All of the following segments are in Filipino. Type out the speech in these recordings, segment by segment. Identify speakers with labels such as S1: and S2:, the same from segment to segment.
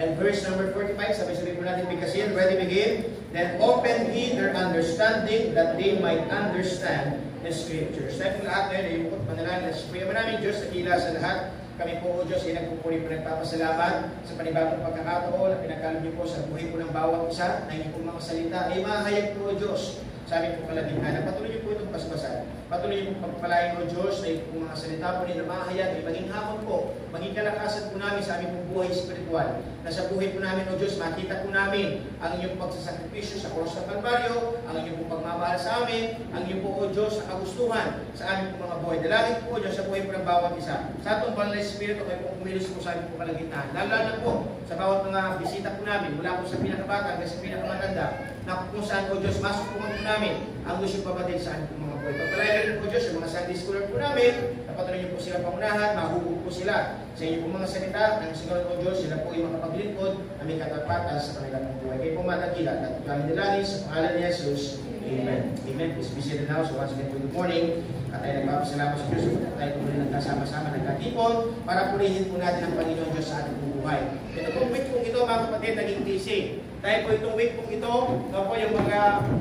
S1: And verse number 45, sabi-sabi po natin bigkasin, ready, begin. Then open he their understanding that they might understand the Scriptures. Tayo po lahat ngayon ay yung panalangin na siya namin Diyos sa kila sa lahat. Kami po o Diyos ay nagpupuri po nagpapasalamat sa panibagong pagkakataon na pinagkalog niyo po sa buhay po ng bawat isa na inyong mga salita ay mahayag po o Diyos. Sabi po kalagimhan, patuloy niyo po itong basbasan. Patuloy niyo po pagpapalain o Diyos na itong mga salita po na mahayag ay maging hamon po, maging kalakasan po namin sa aming buhay spiritual. Na sa buhay po namin o Diyos, makita po namin ang inyong pagsasakripisyo sa cross ng Kalbaryo, ang inyong po pagmamahal sa amin, ang inyong po o Diyos na kagustuhan sa aming po mga buhay. Dalangin po o Diyos sa buhay po ng bawat isa. Sa atong banal na Espiritu, kayo po kumilos po sa aming po kalagitnaan. Lalo na po sa bawat mga bisita po namin, mula po sa pinakabata hanggang sa pinakamatanda, na kung saan o Diyos, masok po namin ang gusto pabatid sa aming po mga buhay. Pagpalayan rin po Diyos, yung mga Sunday schooler po namin, napatuloy niyo po sila pangunahan, mahubog po sila sa inyo po mga salita, ng sigurado po Diyos, sila po yung makapaglingkod, aming katapatan sa kanilang buhay. Kayo po matagila, at kami nilangin sa pangalan ni Jesus. Amen. Amen. Please be seated now. So once again, good morning. At tayo nagpapasalamat sa Diyos. At tayo po rin nagkasama-sama, nagkatipon, para purihin po natin ang Panginoon Diyos sa ating buhay. Ito pong week pong ito, mga kapatid, naging busy. Dahil po itong week pong ito, po yung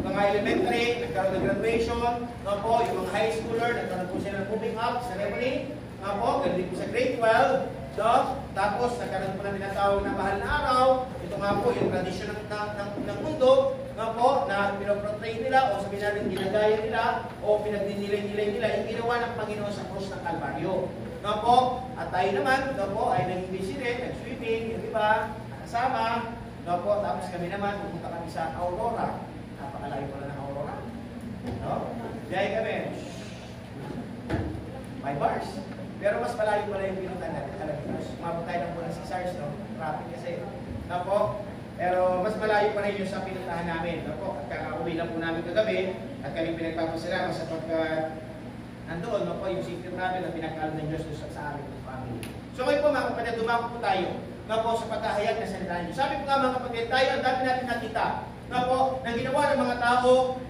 S1: mga elementary, nagkaroon ng graduation, po yung mga high schooler, nagkaroon po sila ng moving up ceremony, po, ganun po sa grade 12, tapos nagkaroon po na tinatawag na mahal na araw. Ito nga po yung tradisyon ng mundo, po, na pinoportray nila o sabihin natin ginagaya nila o pinagdinilay-nilay nila yung ginawa ng Panginoon sa krus ng Kalbaryo. Po, at tayo naman, po, ay naging busy rin, nag-swimming, yung iba, nakasama. Po, tapos kami naman, pupunta kami sa Aurora. Napakalayo pala ng Aurora. Diyan kami. May bars. Pero mas malayo pala yung pinuntan natin. Umabot tayo ng bulan 6 hours, no? Traffic kasi. Po, pero mas malayo pa rin yung sa pinuntahan namin. Po, at kakauwi lang po namin kagabi. At kami pinagpapasalamat sa pagka nandoon, po, yung secret namin na pinagkaroon ng Diyos sa aming family. So kayo po mga kapatid, dumako po tayo. Po, sa paghahayag na salita niyo. Sabi po nga mga kapatid, tayo ang dami natin nakita. Po, na ginawa ng mga tao,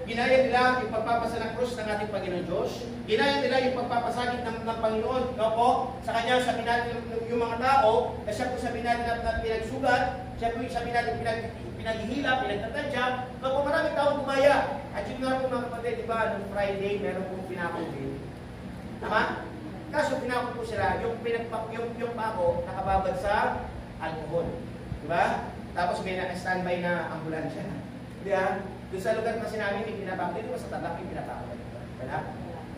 S1: ginaya nila yung pagpapasa ng krus ng ating Panginoon Diyos. Ginaya nila yung pagpapasakit ng Panginoon, po, sa kanya sabi natin yung mga tao, na siya po sabi natin na pinagsugat, siya po yung sabi natin pinaghihila, pinagtatadya, po, maraming taong gumaya. At yun nga po mga kapatid, di ba, nung Friday, meron pong pinakong tama? Kaso pinakong po sila, yung pako, nakababad sa alcohol. Diba? Tapos may naka-standby na ambulansya. Diba? Doon sa lugar kasi namin, yung pinapakot, dito sa tatak yung pinapakot. Wala?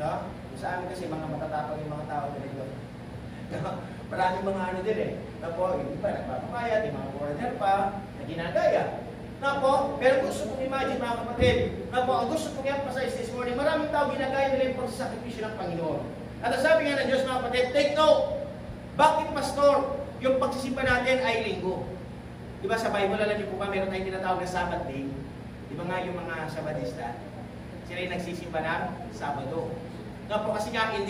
S1: No? Doon sa amin kasi mga matatapang yung mga tao dito. Maraming mga ano din eh. Napo, yung iba nagpapakayat, yung mga foreigner pa, na ginagaya. Napo, pero gusto kong imagine mga kapatid, napo, ang gusto kong i-emphasize this morning, maraming tao ginagaya nila yung pagsasakripisyo ng Panginoon. At ang sabi nga ng Diyos mga kapatid, take note, bakit pastor, yung pagsisimba natin ay linggo? Diba sa Bible, alam niyo po ba, meron tayong tinatawag na Sabbath day. Diba nga yung mga Sabbathista, sila yung nagsisimba ng Sabado. Nga po kasi nga, in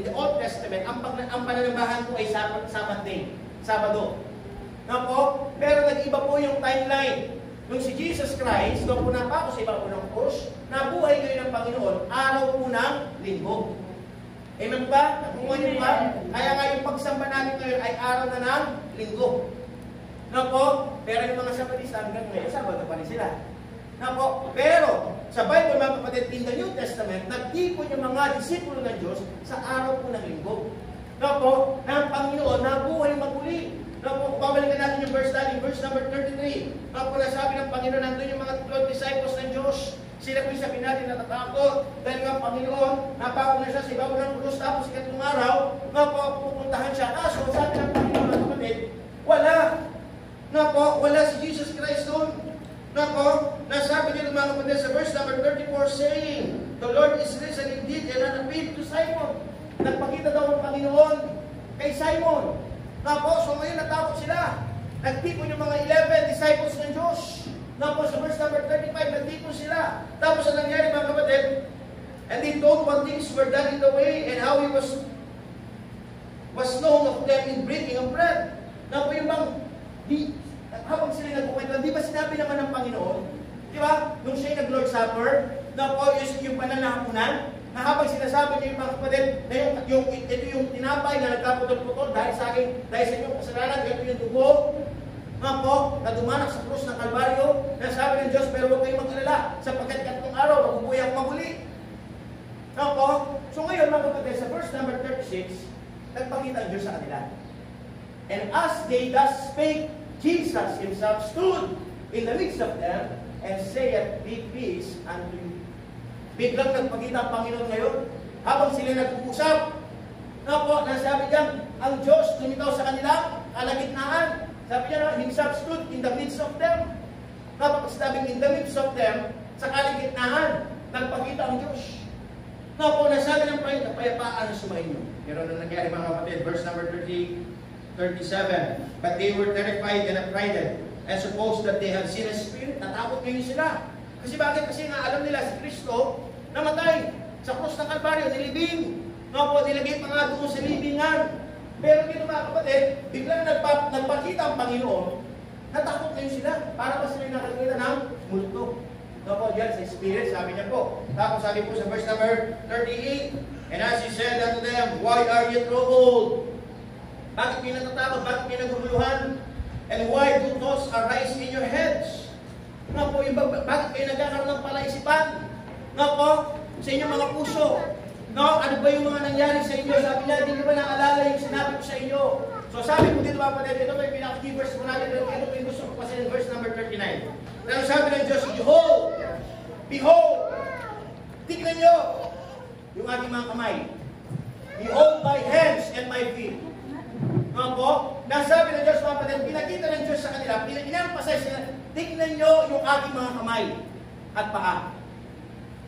S1: the Old Testament, ang pananambahan po ay Sabbath day, Sabado. Nga po, pero nag-iba po yung timeline. Nung si Jesus Christ, nung po napako sa ibang unang krus, nabuhay ngayon ng Panginoon, araw po ng linggo. Amen ba? Nakuha niyo ba? Kaya nga yung pagsamba natin ngayon ay araw na ng linggo. Na po, pero yung mga Sabadista hanggang ngayon, Sabado pa rin sila. Na po, pero sa Bible mga kapatid, in the New Testament, nagtipon yung mga disipulo ng Diyos sa araw po ng linggo. Na po, na ang Panginoon nabuhay maguli. Na po, babalikan natin yung verse natin, verse number 33. Na po, nasabi ng Panginoon, nandun yung mga 12 disciples ng Diyos. Sila po yung sabi natin natatakot. Dahil nga Panginoon, napako na siya sa ibabaw ng krus, tapos ikatlong araw, na po, pupuntahan siya. Kaso, sabi ng Panginoon mga kapatid, wala. Na po, wala si Jesus Christ doon. Na po, nasabi niyo mga kapatid sa verse number 34 saying, the Lord is risen indeed and appeared to Simon. Nagpakita daw ng Panginoon kay Simon. Na po, so ngayon natakot sila. Nagtipon yung mga 11 disciples ng Diyos. Na po, sa verse number 35, nagtipon sila. Tapos ang nangyari mga kapatid, and they told what things were done in the way and how he was known of them in breaking of bread. Na po yung bang habang sila nagkukwento, di ba sinabi naman ng Panginoon, di ba, nung siya'y nag-Lord Supper, na po yung pananahapunan, na habang sinasabi niya yung mga kapatid, na ito yung tinapay na nagkaputol-putol dahil sa inyong kasalanan, ito yung dugo Nga po, na dumanak sa krus ng Kalbaryo, na sabi ng Diyos, pero huwag kayong mag-alala, sapagkat katong araw, mabubuhay ako maguli. Nga po, so ngayon mga kapatid, sa verse number 36, nagpakita ang Diyos sa kanila. And as they thus spake, Jesus himself stood in the midst of them, and saith, Be peace unto you. Biglang nagpakita ang Panginoon ngayon, habang sila nag-uusap. Nga po, nasabi diyan, ang Diyos tumitaw sa kanila, kalagitnaan. Sabi niya, himself stood in the midst of them. Kapag sinabing in the midst of them, sa kalagitnaan, nagpakita ang Diyos. Nga po, nasabi ng Panginoon, kapayapaan na sumainyo. Pero nung nangyari mga kapatid, verse number 37, But they were terrified and affrighted, and supposed that they had seen a spirit. Natakot ngayon sila. Kasi bakit? Kasi nga alam nila si Kristo namatay sa krus ng Kalbaryo, nilibing. Nga po, nilagay pa nga doon sa libingan. Pero dito mga kapatid, biglang nagpakita ang Panginoon, natakot ngayon sila. Para ba sila nakakita ng multo? Nga po, diyan sa spirit, sabi niya po. Tapos sabi po sa verse number 38, And as he said unto them, Why are you troubled? Bakit kayo natatakot? Bakit kayo naguguluhan? And why do thoughts arise in your heads? Nga po, bakit kayo nagkakaroon ng palaisipan? Nga po, sa inyong mga puso. No, ano ba yung mga nangyari sa inyo? Sabi niya, hindi ko ba naalala yung sinabi ko sa inyo? So sabi ko dito mga kapatid, ito may pinaka-key verse ko natin, pero ito yung gusto ko kasi in verse number 39. Pero sabi ng Diyos, Behold, tignan nyo yung aking mga kamay. Behold my hands and my feet. Nga po, nasabi ng Diyos mga kapatid, pinakita ng Diyos sa kanila, pinag-emphasize nila, tignan nyo yung aking mga kamay at paa.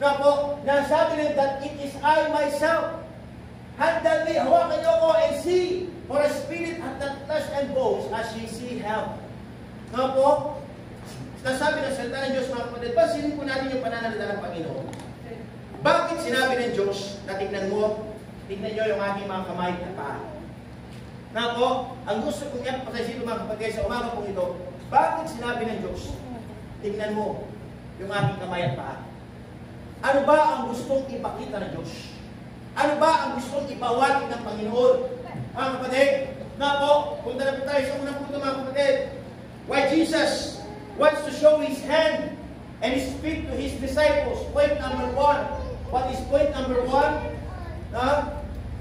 S1: Nga po, nasabi nila that it is I myself. Handle me, hawakan nyo ko and see, for a spirit hath not flesh and bones, as ye see hell. Nga po, nasabi ng salita ng Diyos mga kapatid, pansinin po natin yung pananalita ng Panginoon. Bakit sinabi ng Diyos na tignan nyo yung aking mga kamay at paa? Nga po, ang gusto kong i-emphasize dito mga kapatid sa umaga po ito, bakit sinabi ng Diyos, tignan mo yung aking kamay at paa? Ano ba ang gustong ipakita ng Diyos? Ano ba ang gustong ipawagin ng Panginoon? Mga kapatid, nga po, punta na po tayo sa unang punto mga kapatid. Why Jesus wants to show His hand and speak to His disciples. Point number 1. What is point number 1?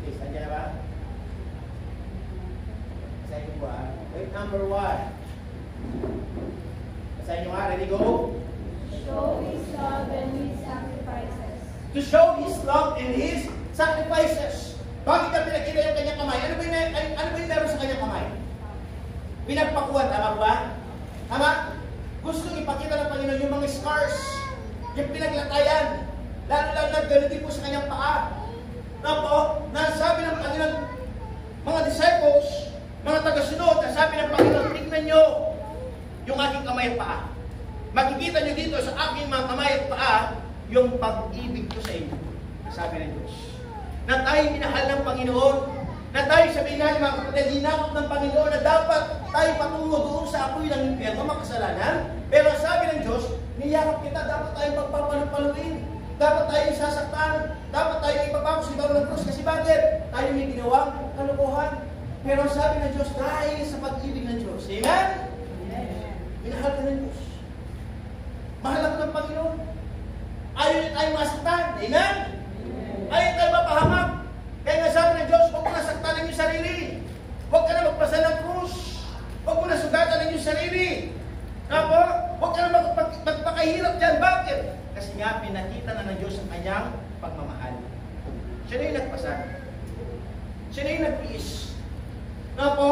S1: Please, nandiyan na ba? Basahin nyo po Point number 1. Basahin nyo ready, go?
S2: Show His love and His sacrifices.
S1: To show His love and His sacrifices. Bakit niya pinakita yung kanyang kamay? Ano ba yung meron sa kanyang kamay? Pinagpakuan, tama ba? Tama? Gustong ipakita ng Panginoon yung mga scars, yung pinaglatayan, lalo na gano'n din po sa kanyang paa. Na po, nasabi ng Panginoon, mga disciples, mga tagasunod, nasabi ng Panginoon, tignan nyo yung aking kamay at paa. Makikita nyo dito sa aking mga kamay at paa, yung pag-ibig ko sa inyo. Sabi ng Diyos. Na tayo minahal ng Panginoon, na tayo sabihin natin mga kapatid, hinakot ng Panginoon na dapat tayo patungo doon sa apoy ng impyerno, makasalanan. Pero sabi ng Diyos, niyakap kita, dapat tayo pagpapalupaluin. Dapat tayo sasaktan. Dapat tayo ipapako sa ibabaw ng krus. Kasi bakit? Tayo may ginawang kalokohan. Pero sabi ng Diyos, dahil sa pag-ibig ng Diyos. Amen? Minahal ka ng Diyos. Mahal ako ng Panginoon. Ayaw niya tayo masaktan. Amen? Ayaw tayo mapahamak. Kaya nga sabi ng Diyos, huwag mo na saktan ang iyong sarili. Huwag ka na magpasa ng krus. Huwag mo na sugatan ang iyong sarili. Apo? Huwag ka na magpakahirap dyan. Bakit? Kasi nga, pinakita na ng Diyos ang kanyang pagmamahal. Siya na yung nagpasa. Siya na yung nagpiis. Apo?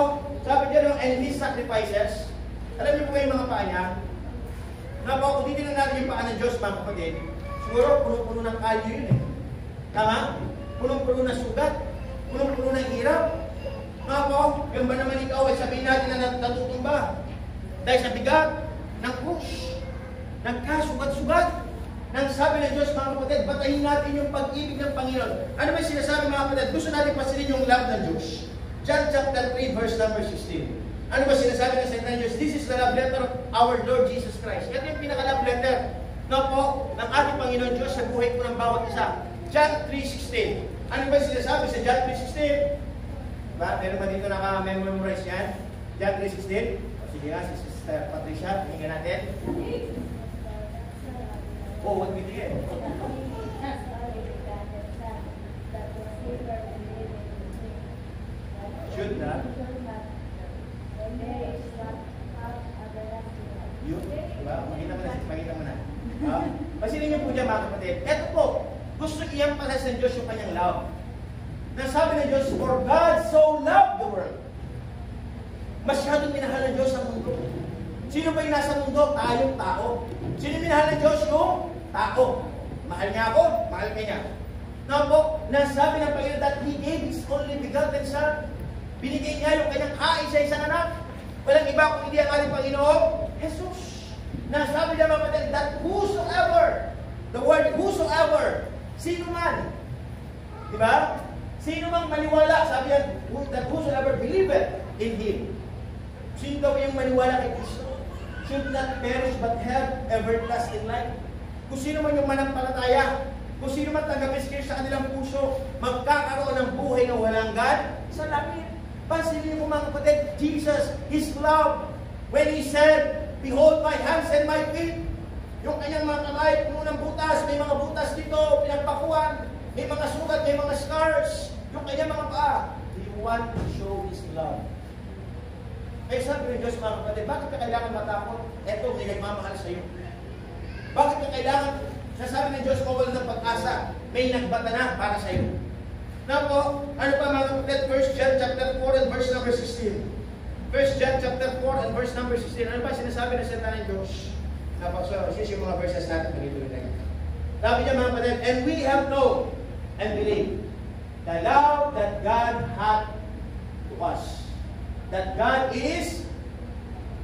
S1: Sabi niya, and His sacrifices. Alam niyo po ba yung mga paa niya? Apo, kung titignan natin yung paa ng Diyos, mga kapatid, siguro puno-puno ng kalyo yun eh. Tama? Punong-puno ng sugat, punong-puno ng hirap. Mga po, yung ba naman ikaw ay sabihin natin na natutumba dahil sa bigat ng krus, nagkasugat-sugat. Nang sabi ng Diyos, mga kapatid, batayin natin yung pag-ibig ng Panginoon. Ano ba yung sinasabi mga kapatid? Gusto natin pasilin yung love ng Diyos. John chapter 3, verse number 16. Ano ba sinasabi ng salita ng Diyos? This is the love letter of our Lord Jesus Christ. Ito yung pinaka-love letter na po ng ating Panginoon Diyos sa buhay po ng bawat isa. John 3:16. Ano ba sinasabi sa John 3:16? Ba? Meron ba dito naka-memorize yan? John 3:16? Sige nga, si Sister Patricia, tingnan natin. Oh, huwag bigyan. Should not. Yun, diba? Makita mo na. Pasilin niyo po dyan mga kapatid. Ito po, gusto i-emphasize ng Diyos yung kanyang love. Nasabi ng Diyos, for God so loved the world. Masyadong minahal ng Diyos ang mundo. Sino ba yung nasa mundo? Tayong tao. Sino minahal ng Diyos? Yung tao. Mahal niya ako, mahal ka niya. Now po, nasabi ng Panginoon that He gave His only begotten Son. Binigay niya yung kanyang kaisa-isang anak. Walang iba kung hindi ang ating Panginoon, Jesus. Nasabi niya mga kapatid that whosoever, the word whosoever, sino man, di ba? Sino mang maniwala, sabi yan, that whosoever believeth in Him. Sino daw yung maniwala kay Kristo? Should not perish but have everlasting life. Kung sino man yung manampalataya, kung sino man tanggapin si Kristo sa kanilang puso, magkakaroon ng buhay na walang hanggan sa langit. Pansinin niyo mga kapatid, Jesus, His love, when He said, behold my hands and my feet, yung kanyang mga kamay, puno ng butas, may mga butas dito, pinagpakuan, may mga sugat, may mga scars, yung kanyang mga paa. Do you want to show His love? Kaya sabi ng Diyos mga kapatid, bakit ka kailangan matakot? Eto, may nagmamahal sa iyo. Bakit ka kailangan, sasabi ng Diyos, mawala ng pag-asa, may nagbata na para sa iyo. Now po, ano pa mga kapatid? 1 John chapter 4 and verse number 16. 1 John chapter 4 and verse number 16. Ano pa sinasabi ng salita ng Diyos? So, since yung mga verses natin, tuloy-tuloy na. Sabi niya mga kapatid, and we have known and believe the love that God hath to us. That God is,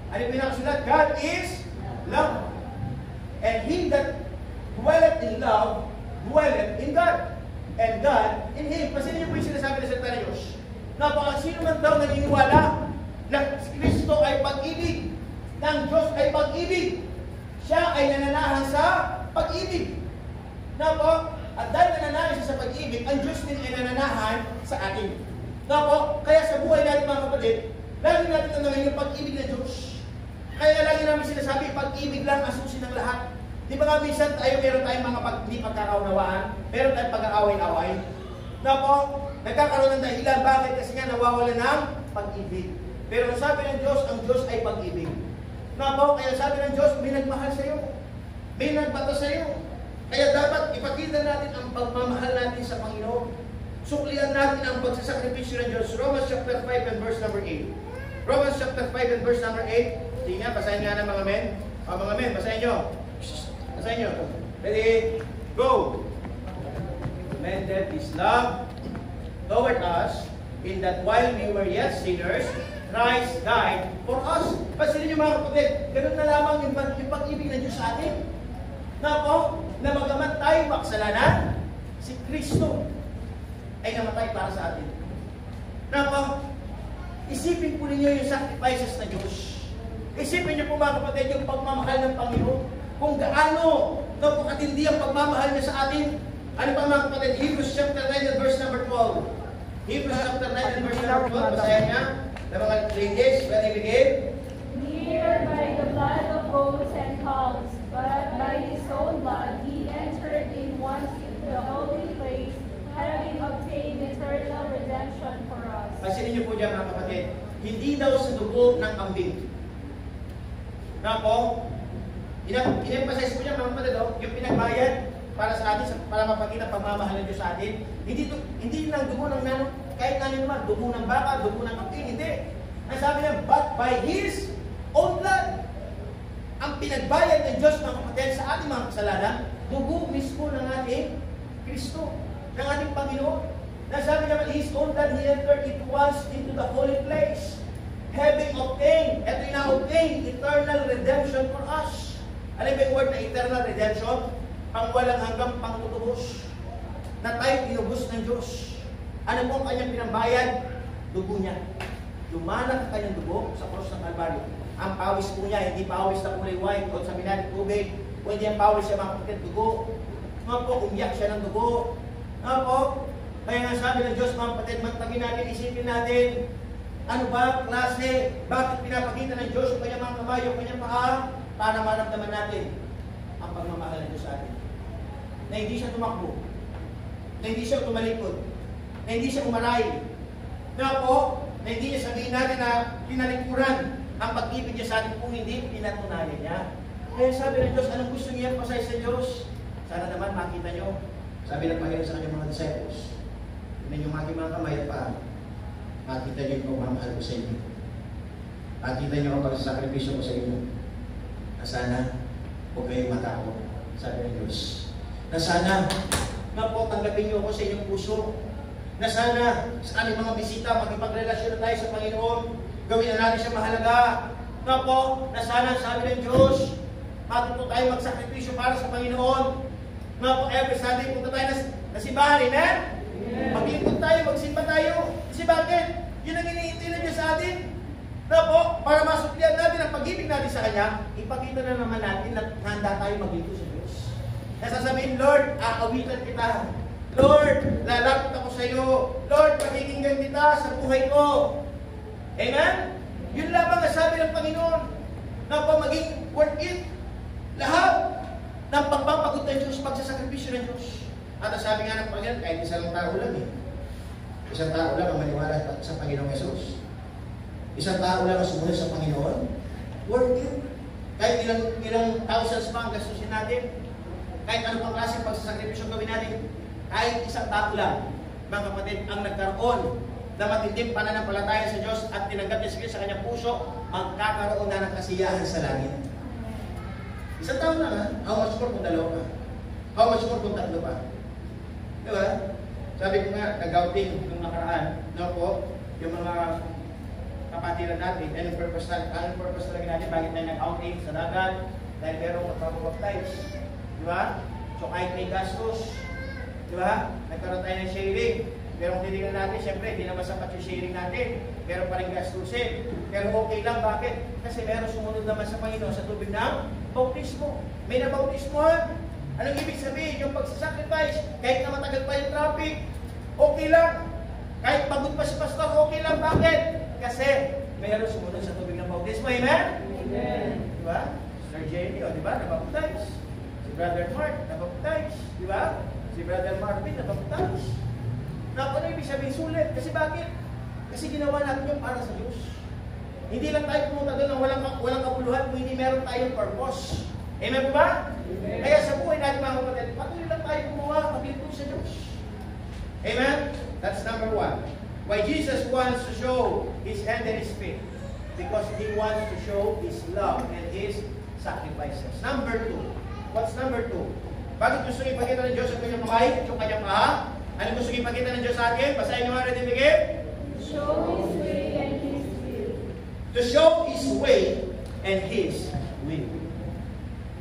S1: ano yung pinakasulat? God is love. And he that dwelleth in love, dwelleth in God. And God in Him. Kasi niyo po yung sinasabi ng salita ng Diyos. Napaka sino man daw naniniwala na Kristo ay pag-ibig, na ang Diyos ay pag-ibig, siya ay nananahan sa pag-ibig. Napo, at dahil nananahan siya sa pag-ibig, ang Diyos din ay nananahan sa atin. Napo, kaya sa buhay natin mga kapatid, lagi natin tanongin yung pag-ibig ng Diyos. Kaya lagi namin sinasabi, pag-ibig lang ang susi ng lahat. Di ba nga minsan tayo, meron tayong mga hindi pagkakaunawaan, meron tayong pag-aaway-away. Napo, nagkakaroon ng dahilan, bakit? Kasi nga nawawala ng pag-ibig. Pero sabi ng Diyos, ang Diyos ay pag-ibig. Napo, kaya sabi ng Diyos, may nagmahal sa iyo. May nagbato sa iyo. Kaya dapat ipakita natin ang pagmamahal natin sa Panginoon. Suklian natin ang pagsasakripisyo ng Diyos. Romans chapter 5 and verse number 8. Romans chapter 5 and verse number 8. Sige nga, basahin nga ng mga men. Mga men, basahin nyo. Basahin nyo. Ready? Go! Commended His love toward us, in that while we were yet sinners, Christ died for us. Pasilin nyo mga kapatid, ganun na lamang yung pag-ibig ng Diyos sa atin. Na po, na magamat tayo makasalanan, si Kristo ay namatay para sa atin. Na po, isipin po ninyo yung sacrifices na Diyos. Isipin niyo po mga kapatid yung pagmamahal ng Panginoon. Kung gaano napakatindi ang pagmamahal niya sa atin. Ano pa mga kapatid? Hebrews chapter 9 and verse number 12. Hebrews chapter 9 and verse number 12. Basahin niya. Na mga ladies, ready begin?
S2: Near by the blood of goats and calves, but by His own blood He entered in once into the holy place, having obtained eternal redemption for us.
S1: Pansinin niyo po dyan mga kapatid. Hindi daw sa dugo ng kambing. Na po, in-emphasize ko niya mga kapatid, yung pinagbayad para sa atin, para mapakita pagmamahal ng Diyos sa atin. Hindi lang dugo ng nanong, kahit ano naman, dugo ng baka, dugo ng kambing, hindi. Ang sabi niya, but by His own blood, ang pinagbayad ng Diyos mga kapatid sa ating mga kasalanan, dugo mismo ng ating Kristo, ng ating Panginoon. Nasabi naman, His own blood, He entered into once into the holy place, having obtained, eto yung na-obtained, eternal redemption for us. Alam mo yung word na eternal redemption? Pang walang hanggang pangtutubos. Na tayo tinubos ng Diyos. Ano po ang kanyang pinambayad? Dugo niya. Lumanak ang kanyang dugo sa cross ng Calvary. Ang pawis po niya, hindi pawis na kulay white o sa minari tubig, o hindi ang pawis siya mga kapatid, dugo. Nga po, umiyak siya ng dugo. Nga po, kaya nga sabi ng Diyos mga kapatid, magtagin natin, isipin natin, Ano ba klase? Bakit pinapakita ng Diyos yung kanyang mga kamay, yung kanyang paa? Para maramdaman natin ang pagmamahal ng Diyos sa atin. Na hindi siya tumakbo, na hindi siya tumalikod, na hindi siya umaray, na po, na hindi niya sabihin natin na pinalikuran ang pag-ibig niya sa atin kung hindi pinatunayan niya. Kaya sabi ng Diyos, anong gusto niya pasay sa Diyos? Sana naman makita niyo. Sabi ng Panginoon sa kanyang mga disciples, tingnan yung aking mga kamay at paa. Makita niyo yung pagmamahal ko sa inyo. Makita niyo ang pagsasakripisyo ko sa inyo. Na sana huwag kayong matakot, sabi ng Diyos. Na sana na po tanggapin niyo ako sa inyong puso. Na sana sa aming mga bisita, makipagrelasyon na tayo sa Panginoon. Gawin na natin siya mahalaga. Na po, na sana sabi ng Diyos, matuto tayo magsakripisyo para sa Panginoon. Na po, every Sunday punta tayo na simbahan, amen? Mag-ikot tayo, magsimba tayo. Kasi bakit? Yun ang iniintay na Diyos sa atin. Na po, para masuklihan natin ang pag-ibig natin sa Kanya, ipakita na naman natin na handa tayo mag-ikot sa Diyos. Nasasabihin, Lord, aawitan kita. Lord, lalapit ako sa iyo. Lord, pakikinggan kita sa buhay ko. Amen? Yun lamang ang sabi ng Panginoon na pa maging worth it. Lahat ng pagpapagod ng Diyos, pagsasakripisyo ng Diyos. At sabi nga ng Panginoon, kahit isang tao lang eh. Isang tao lang ang maniwala sa Panginoong Yesus. Isang tao lang ang sumunod sa Panginoon. Worth it. Kahit ilang thousands pa ang gastusin natin. Kahit ano pang klase pagsasakripisyo gawin natin. Kahit isang tao lang, mga kapatid, ang nagkaroon na matinding pananampalataya sa Diyos at tinanggap niya sa kanyang puso, magkakaroon na ng kasiyahan sa langit. Isang tao lang ha? How much more kung dalawa pa? How much more kung tatlo pa? Diba? Sabi ko nga, nag-outing nung nakaraan, no po, yung mga kapatiran natin, anong purpose talaga natin, bakit tayo nag-outing sa dagat, dahil merong magpapabaptize. Diba? So kahit may gastos, diba? Nagkaroon tayo ng sharing. Pero kung titignan natin, siyempre, hindi naman sapat yung sharing natin. Meron pa rin gastusin. Pero okay lang, bakit? Kasi meron sumunod naman sa Panginoon sa tubig ng bautismo. May nabautismohan. Anong ibig sabihin? Yung pagsasacrifice, kahit na matagal pa yung traffic, okay lang. Kahit pagod pa si pastor, okay lang. Bakit? Kasi meron sumunod sa tubig ng bautismo. Amen? Amen. Diba? Sir Jenny, o diba? Nabaptize. Si Brother Mark, nabaptize. Diba? Si Brother Marvin, nabaptize. Na ano ibig sabihin sulit? Kasi bakit? Kasi ginawa natin yung para sa Diyos. Hindi lang tayo pumunta doon ng walang kapuluhan kung hindi meron tayong purpose. Amen ba? Amen. Kaya sa buhay natin mga kapatid, patuloy lang tayo gumawa, maglingkod sa Diyos. Amen? That's number one. Why Jesus wants to show His hand and His feet? Because He wants to show His love and His sacrifices. Number two. What's number two? Bakit gusto ipakita ng Diyos ang kanyang kamay, yung kanyang paa? Ano gusto ipakita ng Diyos sa atin? Basahin nyo nga rin ibigay.
S2: Show His way and His will.
S1: To show His way and His will.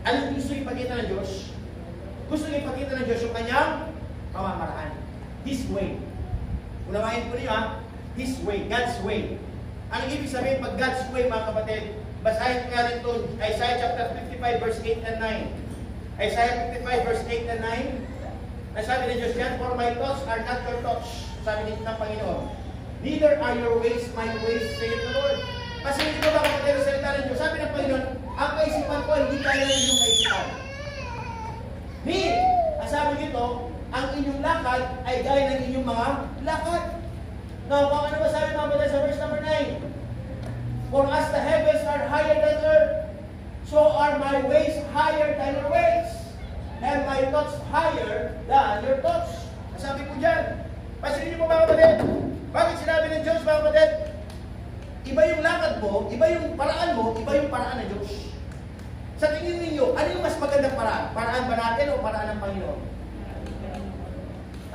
S1: Ano gusto ipakita ng Diyos? Gusto ipakita ng Diyos yung kanyang pamamaraan. His way. Unawain po niyo ha? His way. God's way. Ang ibig sabihin pag God's way mga kapatid, basahin nga rin ito. Isaiah chapter 55 verse 8 and 9. Isaiah 55 verse 8 and 9. Sabi ng Diyos yan, for my thoughts are not your thoughts. Sabi ng Panginoon. Neither are your ways my ways, saith the Lord. Kasi hindi ko ba kapatid ang salita ng Diyos? Sabi ng Panginoon, ang kaisipan ko hindi kaya ng inyong kaisipan. Ang sabi nito, ang inyong lakad ay gaya ng inyong mga lakad. Now, ano ba sabi mga kapatid sa verse number 9? For as the heavens are higher than earth, so are my ways higher than your ways. And my thoughts higher than your thoughts. Sabi ko dyan. Pansinin niyo po mga kapatid. Bakit sinabi ng Diyos mga kapatid? Iba yung lakad mo, iba yung paraan mo, iba yung paraan ng Diyos. Sa tingin ninyo, ano yung mas magandang paraan? Paraan ba natin o paraan ng Panginoon?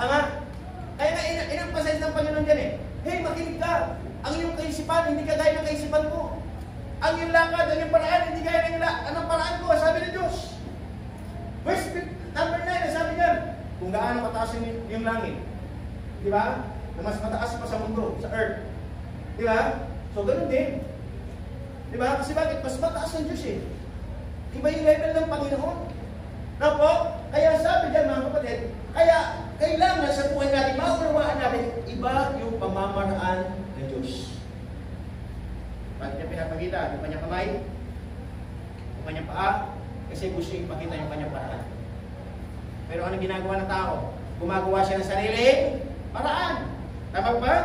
S1: Tama? Kaya nga, in-emphasize ng Panginoon dyan eh. Hey, makinig ka. Ang iyong kaisipan, hindi kagaya ng kaisipan ko. Ang iyong lakad, ang iyong paraan, hindi kagaya ng anong paraan ko, sabi ng Diyos. Verse number 9, sabi niya, kung gaano kataas yung langit. Di ba? Na mas mataas pa sa mundo, sa earth. Di ba? So, ganun din. Di ba? Kasi bakit? Mas mataas ang Diyos eh. Iba yung level ng Panginoon. Na po, kaya sabi dyan mga kapatid, kaya kailangan sa buhay natin, maunawaan natin, iba yung pamamaraan ng Diyos. Bakit niya pinapakita? Yung kanyang kamay, yung kanyang paa, kasi gusto yung ipakita yung kanyang paraan. Pero ano ginagawa ng tao? Gumagawa siya ng sariling paraan. Tama ba?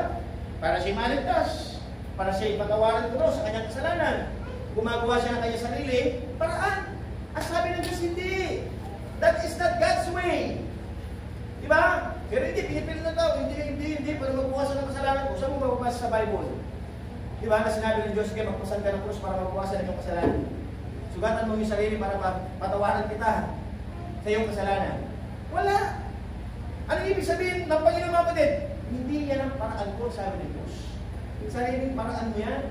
S1: Para siya maligtas. Para siya ipagawa ng Diyos sa kanyang kasalanan. Gumagawa siya ng kanyang sariling paraan. Ang sabi ng Diyos, hindi. That is not God's way. Diba? Pero hindi, pinipilit na tao. Hindi. Para magbukasan ng kasalanan ko. Saan mo mababasa sa Bible? Diba? Na sinabi ng Diyos, kaya magpasan ka ng krus para magbukasan ng iyong kasalanan. Sugatan mo yung sarili para patawaran kita sa iyong kasalanan. Wala. Ano ibig sabihin ng Panginoon mga kapatid? Hindi yan ang paraan ko, sabi ng Diyos. Yung sariling paraan mo yan.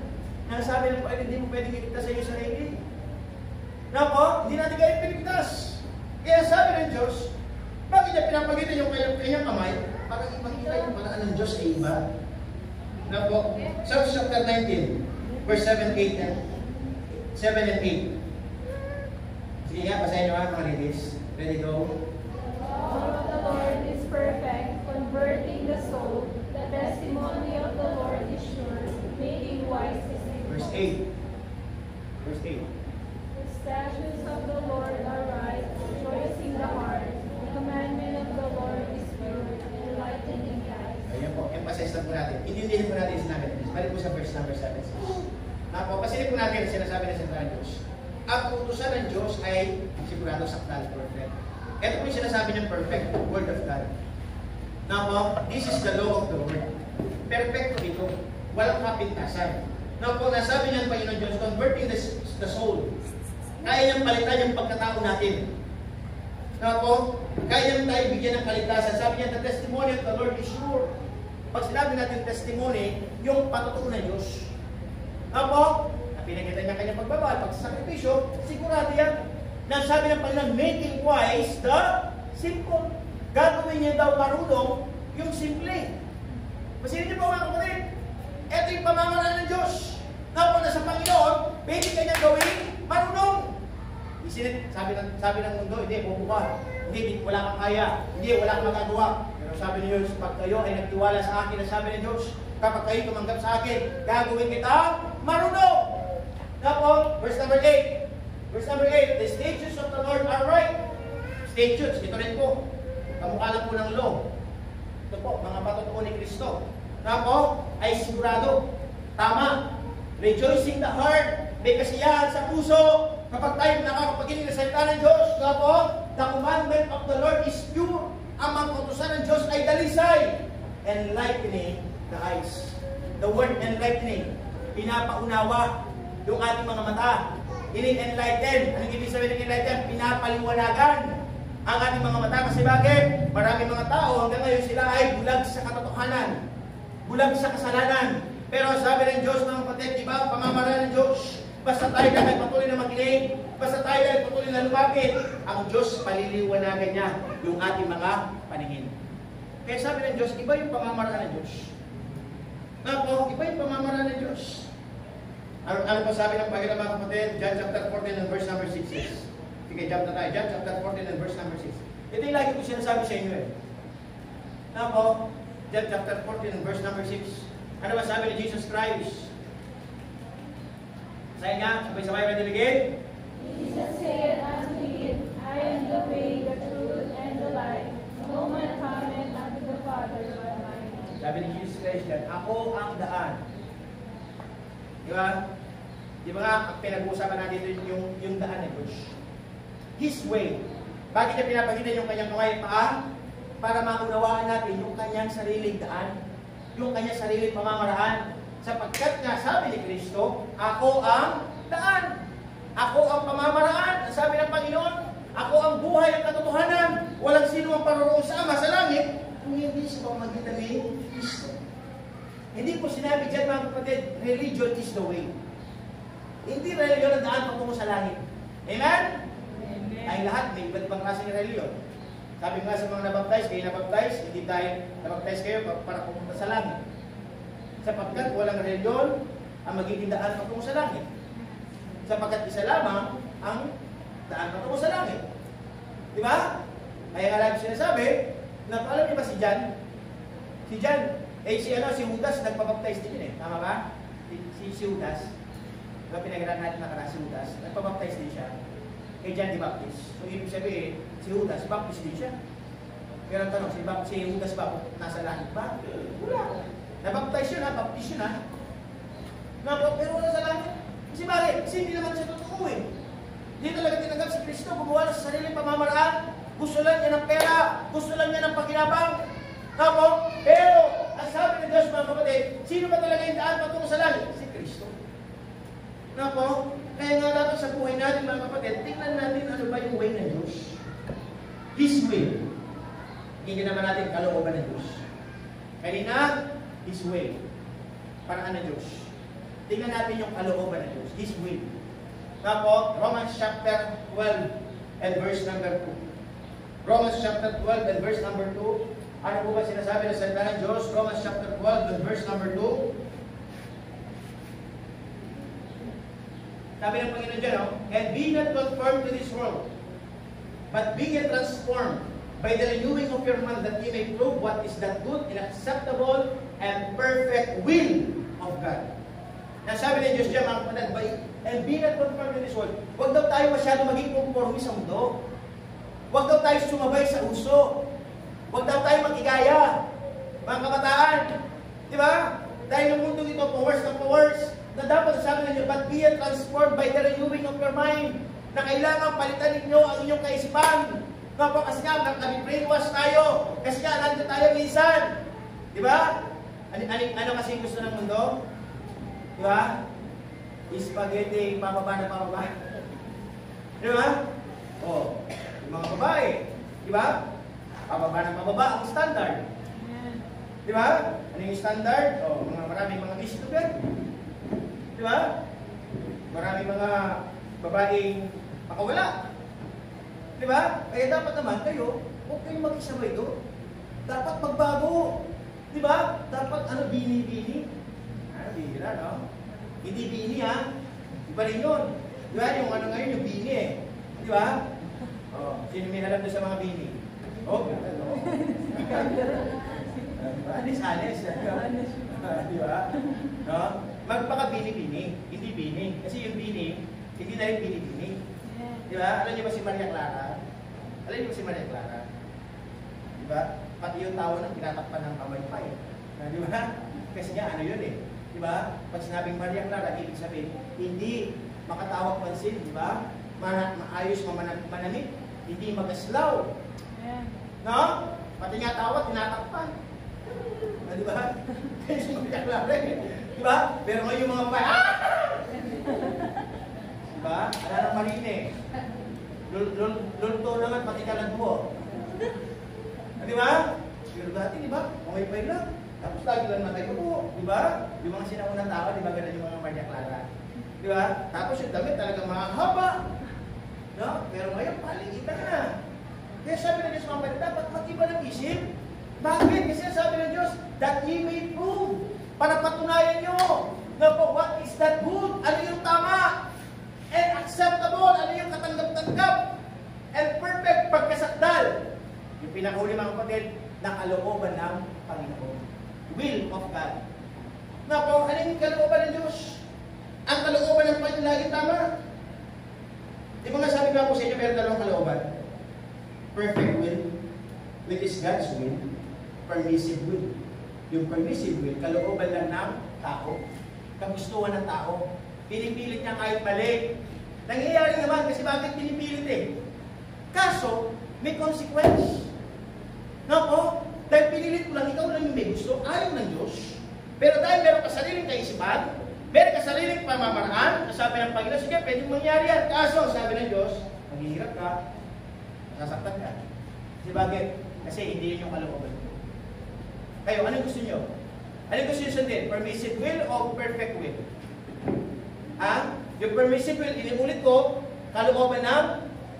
S1: Nang sabi ng Panginoon, hindi mo pwedeng iligtas sa iyong sarili. Nako, hindi natin kayo piligtas. Kaya sabi ng Diyos, bakit niya pinapagitan yung kanyang kamay? Para ipakita yung paraan ng Diyos ay iba. Nako, Psalms chapter 19, verse 7 and 8. Sige nga, basahin nyo mga ladies. Ready, go.
S2: The law of the Lord is perfect, converting the soul. The testimony of the Lord is sure, making wise the simple.
S1: Verse 8. Verse 8.
S2: The statutes of the Lord are right, rejoicing the heart. The commandment of the Lord is pure, enlightening the eyes.
S1: Ayan po, emphasize lang po natin. Intindihin po natin yung sinabi natin. Balik po sa verse number 7. Pasilip po natin ang sinasabi ng Santa Diyos. Ang utusan ng Diyos ay sigurado sakdal, perfect. Ito po yung sinasabi niyang perfect, word of God. Now, this is the law of the Lord. Perfecto ito. Walang kapintasan. Now po, nasabi niyan pa yun ng Diyos, converting the soul. Kaya niyang palitan yung pagkatao natin. Now po, kaya niyang tayo bigyan ng kaligtasan. Sabi niya, the testimony of the Lord is sure. Pag sinabi natin testimony, yung patutuo ng Diyos. Now po, pinakita niya kanyang pagbabal, pagsasakripisyo, sigurado yan. Nang sabi ng Panginoon, making wise the simple. Gagawin niya daw marunong yung simple. Masilin niyo po mga kapatid, ito yung pamamaraan ng Diyos. Na po na sa Panginoon, pwede kanyang gawin marunong. Sabi ng mundo, hindi, bubuka. Hindi, wala kang kaya. Hindi, wala kang magagawa. Pero sabi ni Diyos, pag kayo ay nagtiwala sa akin, sabi ng Diyos, kapag kayo tumanggap sa akin, gagawin kita marunong. Now, verse number 8. Verse number 8, the statutes of the Lord are right. Statutes, ito rin po. Kamukha lang po ng law. Ito po, mga patutuo ni Kristo. Now po, ay sigurado. Tama. Rejoicing the heart. May kasiyahan sa puso. Kapag tayo nakakapagiling ng salita ng Diyos. Now po, the commandment of the Lord is pure. Ang mga utusan ng Diyos ay dalisay. Enlightening the eyes. The word enlightening. Pinapaunawa yung ating mga mata. Ini-enlighten. Anong ibig sabihin ng enlighten? Pinapaliwanagan ang ating mga mata. Kasi bakit? Maraming mga tao hanggang ngayon sila ay bulag sa katotohanan. Bulag sa kasalanan. Pero sabi ng Diyos, mga kapatid, iba ang pamamaraan ng Diyos. Basta tayo na ay patuloy na makinig. Basta tayo ay patuloy na lumapit. Ang Diyos, paliliwanagan niya yung ating mga paningin. Kaya sabi ng Diyos, iba yung pamamaraan ng Diyos. Iba yung pamamaraan ng Diyos. Ano pa sabi ng Panginoon mga kapatid? John chapter 14 and verse number 6 is. Sige, jump na tayo. John chapter 14 and verse number 6. Ito yung lagi ko sinasabi sa inyo eh. John chapter 14 and verse number 6. Ano ba sabi ni Jesus Christ? Sabi nga, sabay-sabay ready to begin?
S2: Jesus said unto him, I am the way, the truth, and the life. No man cometh unto the Father but by me.
S1: Sabi ni Jesus Christ yan, ako ang daan. Di ba? Di ba nga, ang pinag-uusapan natin dito yung daan ng Diyos. His way. Bakit niya pinapakita yung kanyang kamay paa? Para maunawaan natin yung kanyang sariling daan. Yung kanyang sariling pamamaraan. Sapagkat nga sabi ni Kristo, ako ang daan. Ako ang pamamaraan. Sabi ng Panginoon, ako ang buhay at katotohanan. Walang sino ang paroroon sa Ama sa langit kung hindi sa pamamagitan ni Kristo. Hindi po sinabi dyan mga kapatid, religion is the way. Hindi religion ang daan patungo sa langit. Amen? Amen. Ay lahat, may iba't ibang klase ng religion. Sabi nga sa mga nabaptize, kayo nabaptize, hindi tayo nabaptize kayo para pumunta sa langit. Sapagkat walang religion ang magiging daan patungo sa langit. Sapagkat isa lamang ang daan patungo sa langit. Di ba? Kaya nga lagi sinasabi, na alam niyo ba si John? Si John, si Judas nagpabaptize din yun eh. Tama ba? Si Judas. Diba pinag-aralan natin nakaraan si Judas, nagpabaptize din siya kay John the Baptist. So ibig sabihin, si Judas, baptist din siya. Pero ang tanong, si Judas ba, nasa langit ba? Wala. Nabaptize yun ha, baptist yun ha. Pero wala sa langit. Kasi bakit? Kasi hindi naman siya totoo eh. Hindi talaga tinanggap si Kristo, gumawa na sa sariling pamamaraan. Gusto lang niya ng pera, gusto lang niya ng pakinabang. Pero, ang sabi ng Diyos mga kapatid, sino ba talaga yung daan patungo sa langit? Si Kristo. Kaya nga dapat sa buhay natin mga kapatid, tingnan natin ano ba yung way ng Diyos. His way. Hindi naman natin kalooban ng Diyos. Kanina, His way. Paraan ng Diyos. Tingnan natin yung kalooban ng Diyos. His will. Romans chapter 12 and verse number 2. Romans chapter 12 and verse number 2. Ano po ba sinasabi ng salita ng Diyos? Romans chapter 12 and verse number 2. Sabi ng Panginoon dyan, and be not conformed to this world, but be ye transformed by the renewing of your mind, that ye may prove what is that good and acceptable and perfect will of God. Nasabi ng Diyos dyan, mga kapatid, and be not conformed to this world. Huwag daw tayo masyado maging conforme sa mundo. Huwag daw tayo sumabay sa uso. Huwag daw tayo magigaya. Mga kabataan, di ba? Dahil ang mundo ito, powers ng powers, na dapat sabi ng Diyos, but be transformed by the renewing of your mind, na kailangan palitan ninyo ang inyong kaisipan. Kasi nga, nag-brainwash tayo. Kasi nga, nandito tayo minsan. Di ba? Ano kasi gusto ng mundo? Di ba? Spaghetti, pababa na pababa. Di ba? Yung mga babae. Di ba? Pababa na pababa ang standard. Di ba? Ano yung standard? Maraming mga Christopher. Di ba? Maraming mga babaeng makawala. Di ba? Kaya dapat naman kayo, huwag kayong mag-isabay doon. Dapat magbago. Di ba? Dapat bini-bini. Bihira, no? Hindi bini, ha? Iba rin yun. Di ba? Yung ngayon, yung bini, eh. Di ba? Sino may alam doon sa mga bini? Gano'n, no? Anis-anis. Di ba? No? Magpaka-bini-bini. Hindi bini. Kasi yung bini, hindi na rin bini-bini. Di ba? Alam niyo ba si Maria Clara? Alam niyo ba si Maria Clara? Di ba? Pati yung tawa ng tinatakpan ng kamay pa eh. Di ba? Kasi nga, ano yun eh. Di ba? Pag sinabing Maria Clara, ibig sabihin, hindi makatawag pansin, di ba? Maayos, manamit, hindi magaslaw. No? Pati nga tawa, tinatakpan. Di ba? Kaya si Maria Clara eh. Di ba? Pero ngayon yung mga pa, diba? Ala ng marine. Lulto naman, pati kalag mo. Diba? Pero dati, diba? Umay-pay lang. Tapos lagi lang matay ko. Diba? Yung mga sinaunang tao, diba? Ganun yung mga Maria Clara. Diba? Tapos yung damit talagang mahaba. No? Pero ngayon, paligitan na. Kaya sabi ng Diyos, mga dapat mag-iba ng isip. Bakit? Kasi sabi ng Diyos, that ye may prove. Para patunayan nyo na po, what is that good? Ano yung tama? And acceptable, ano yung katanggap-tanggap, and perfect pagkasakdal. Yung pinakahuli mga kapatid, na kalooban ng Panginoon. Will of God. Na po, ano yung kalooban ng Diyos? Ang kalooban ng Panginoon lagi tama. Di ba nga sabi ko po sa inyo, meron dalawang kalooban. Perfect will, which is God's will. Permissive will. Yung permissive will, kalooban lang ng tao. Kagustuhan ng tao. Pinipilit niya kahit mali. Nangyayari naman kasi bakit pinipilit eh? Kaso, may consequence. No po? Dahil pinilit mo lang, ikaw lang yung may gusto, ayaw ng Diyos. Pero dahil meron ka sariling kaisipan, meron ka sariling pamamaraan, sabi ng Panginoon, sige, pwedeng mangyari yan. Kaso, sabi ng Diyos, maghihirap ka, masasaktan ka. Kasi bakit? Kasi hindi yun yung kalooban mo. Kayo, anong gusto nyo? Anong gusto nyo sundin? Permissive will o perfect will? Yung permissive will, iniulit ko, kalooban ng